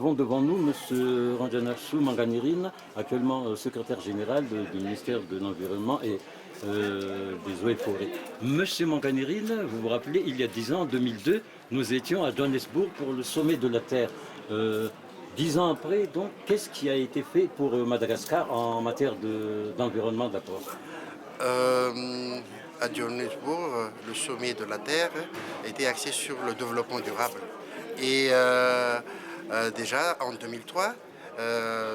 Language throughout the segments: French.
avons devant nous M. Ranjanasu Manganirine, actuellement secrétaire général du ministère de l'Environnement et des eaux et forêts. Monsieur Manganirine, vous vous rappelez, il y a 10 ans, en 2002, nous étions à Johannesburg pour le sommet de la Terre. 10 ans après, donc, qu'est-ce qui a été fait pour Madagascar en matière d'environnement d'abord? À Johannesburg, le sommet de la Terre était axé sur le développement durable. Et déjà en 2003,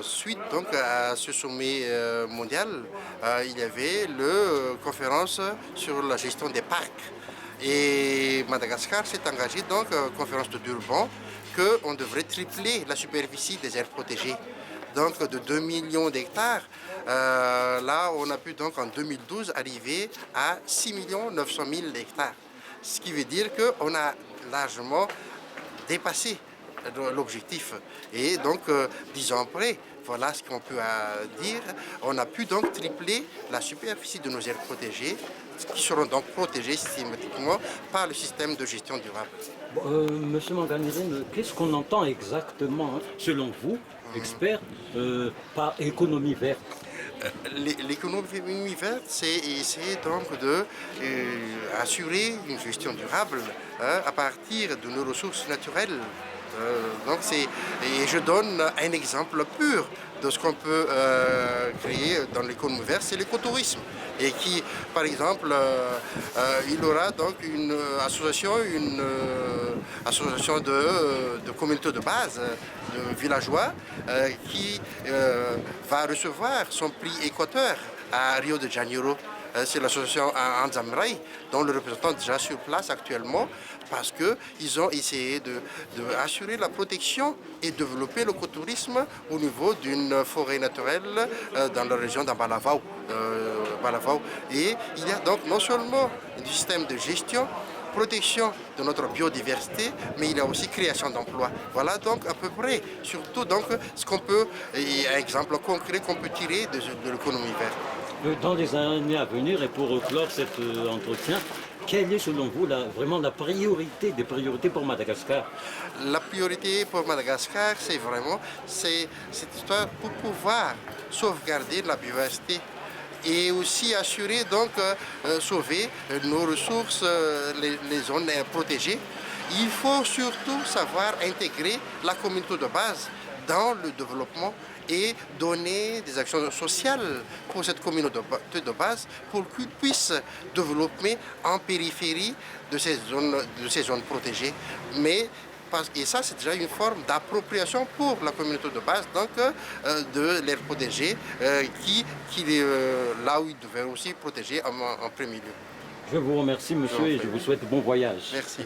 suite donc à ce sommet mondial, il y avait la conférence sur la gestion des parcs. Et Madagascar s'est engagé donc, conférence de Durban, qu'on devrait tripler la superficie des aires protégées. Donc de 2 millions d'hectares, là on a pu donc en 2012 arriver à 6 900 000 hectares. Ce qui veut dire qu'on a largement dépassé l'objectif. Et donc 10 ans après, voilà ce qu'on peut dire, on a pu donc tripler la superficie de nos aires protégées, qui seront donc protégées systématiquement par le système de gestion durable. Monsieur Manganirine, qu'est-ce qu'on entend exactement, hein, selon vous, expert, par économie verte? L'économie verte, c'est essayer donc de assurer une gestion durable, hein, à partir de nos ressources naturelles. Et je donne un exemple pur de ce qu'on peut créer dans l'économie verte, c'est l'écotourisme. Et qui, par exemple, il aura donc une association de communautés de base, de villageois, qui va recevoir son prix Équateur à Rio de Janeiro. C'est l'association Anzamrai, dont le représentant est déjà sur place actuellement, parce qu'ils ont essayé d'assurer la protection et développer l'écotourisme au niveau d'une forêt naturelle dans la région d'Ambalavao. Et il y a donc non seulement un système de gestion, protection de notre biodiversité, mais il y a aussi création d'emplois. Voilà donc à peu près, surtout donc ce qu'on peut, et un exemple concret qu'on peut tirer de l'économie verte. Dans les années à venir, et pour clore cet entretien, quelle est selon vous vraiment la priorité des priorités pour Madagascar? La priorité pour Madagascar, c'est vraiment cette histoire pour pouvoir sauvegarder la biodiversité et aussi assurer donc sauver nos ressources, les zones protégées. Il faut surtout savoir intégrer la communauté de base dans le développement et donner des actions sociales pour cette communauté de base pour qu'ils puissent développer en périphérie de ces zones protégées. Et ça, c'est déjà une forme d'appropriation pour la communauté de base, donc de l'air protégé, là où ils devaient aussi protéger en premier lieu. Je vous remercie, monsieur, et je vous souhaite bon voyage. Merci.